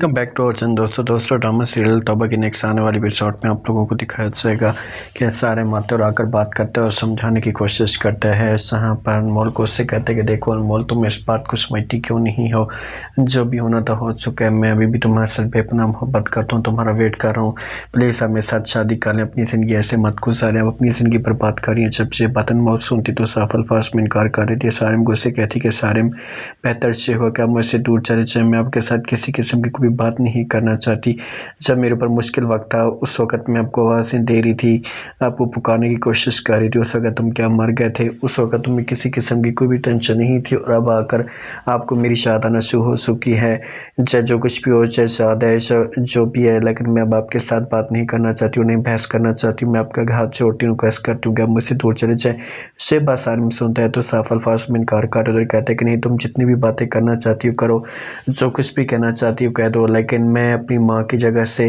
Welcome back to our channel दोस्तों drama serial Tauba के next आने वाले एपिसोड में आप लोगों को दिखाया जाएगा कि सारे मातूर आकर बात करते हैं और समझाने की कोशिश करते हैं। जहाँ पर अनमोल को उससे कहते हैं कि देखो अनमोल, तुम इस बात को समझती क्यों नहीं हो, जो भी होना था हो चुका है। मैं अभी भी तुम्हारे साथ बेपनाह मोहब्बत करता हूँ, तुम्हारा वेट कर रहा हूँ। प्लीज़ आप मेरे साथ शादी कर लें, अपनी ज़िंदगी ऐसे मत गुजारें, आप अपनी ज़िंदगी पर बात कर रही हैं। जब से बात अनमोल सुनती तो साफ अल्फाज में इनकार कर रही थी। सारिम को उससे कहती कि सारिम, बेहतर से हुआ कि आप मुझसे दूर चले जाएं, मैं आपके साथ किसी किस्म की कोई बात नहीं करना चाहती। जब मेरे ऊपर मुश्किल वक्त था उस वक़्त मैं आपको आवाज़ें दे रही थी, आपको पुकारने की कोशिश कर रही थी। उस वक़्त तुम क्या मर गए थे? उस वक़्त तुम्हें किसी किस्म की कोई भी टेंशन नहीं थी और अब आकर आपको मेरी याद आना शुरू हो चुकी है। चाहे जो कुछ भी हो, चाहे याद है जो भी है, लेकिन मैं अब आपके साथ बात नहीं करना चाहती हूँ, नहीं बहस करना चाहती हूँ। मैं आपका हाथ जोड़ती हूँ, रिक्वेस्ट करती हूँ कि आप मुझसे दूर चले जाएँ। से बात सारिम सुनता है तो साफ अल्फाज में इनकार कर रहे, कहते हैं कि नहीं, तुम जितनी भी बातें करना चाहती हो करो, जो कुछ भी कहना चाहती हो कह दो, लेकिन मैं अपनी माँ की जगह से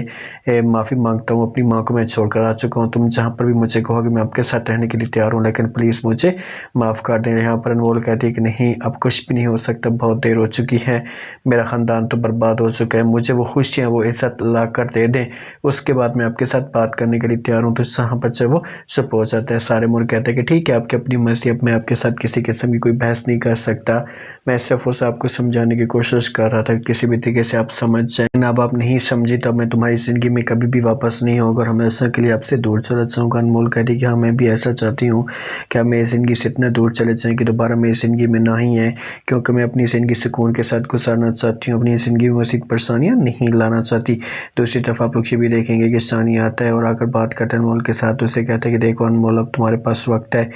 माफ़ी मांगता हूँ। अपनी माँ को मैं छोड़कर आ चुका हूँ। तुम जहाँ पर भी मुझे कहोगे मैं आपके साथ रहने के लिए तैयार हूँ, लेकिन प्लीज़ मुझे माफ़ कर दें। यहाँ पर अनमोल कहती है कि नहीं, अब कुछ भी नहीं हो सकता, बहुत देर हो चुकी है, मेरा ख़ानदान तो बर्बाद हो चुका है। मुझे वो खुशियाँ, वो इज़्ज़त ला कर दे दें, उसके बाद मैं आपके साथ बात करने के लिए तैयार हूँ। तो जहाँ पर से वो चुप हो जाता है। सारे मोल कहते हैं कि ठीक है, आपकी अपनी मर्ज़ी, अब मैं आपके साथ किसी किस्म की कोई बहस नहीं कर सकता। मैं सिर्फ उसे आपको समझाने की कोशिश कर रहा था कि किसी भी तरीके से आप समझ जाएं। अब आप नहीं समझी तो मैं तुम्हारी ज़िंदगी में कभी भी वापस नहीं होगा और हमेशा के लिए आपसे दूर चला जाऊँगा। अनमोल कहती कि हाँ, मैं भी ऐसा चाहती हूँ कि आप मेरी ज़िंदगी से इतना दूर चले जाएँ कि दोबारा मेरी ज़िंदगी में ना ही है, क्योंकि मैं अपनी ज़िंदगी सुकून के साथ गुजारना चाहती हूँ, अपनी ज़िंदगी में मज़ीद परेशानियाँ नहीं लाना चाहती। दूसरी तरफ आप लोग ये भी देखेंगे कि सानी आता है और आकर बात करता है अनमोल के साथ। उसे कहते हैं कि देखो अनमोल, अब तुम्हारे पास वक्त है,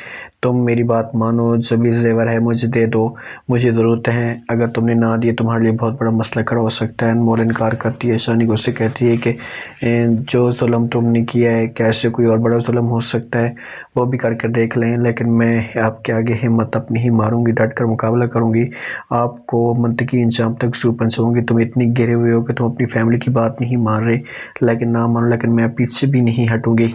तुम मेरी बात मानो, जो भी ज़ेवर है मुझे दे दो, मुझे ज़रूरत है। अगर तुमने ना दिए तुम्हारे लिए बहुत बड़ा मसला खड़ा हो सकता है। अनमोल इनकार करती है। शानी उससे कहती है कि जो जुल्म तुमने किया है, कैसे कोई और बड़ा जुल्म हो सकता है, वो भी करके देख लें, लेकिन मैं आपके आगे हिम्मत अपनी ही मारूंगी, डट कर मुकाबला करूंगी, आपको मंतकी इंजाम तक जरूर पहुँचाऊंगी। तुम इतनी गिरे हुए हो कि तुम अपनी फैमिली की बात नहीं मान रहे, लेकिन ना मानो, लेकिन मैं पीछे भी नहीं हटूंगी।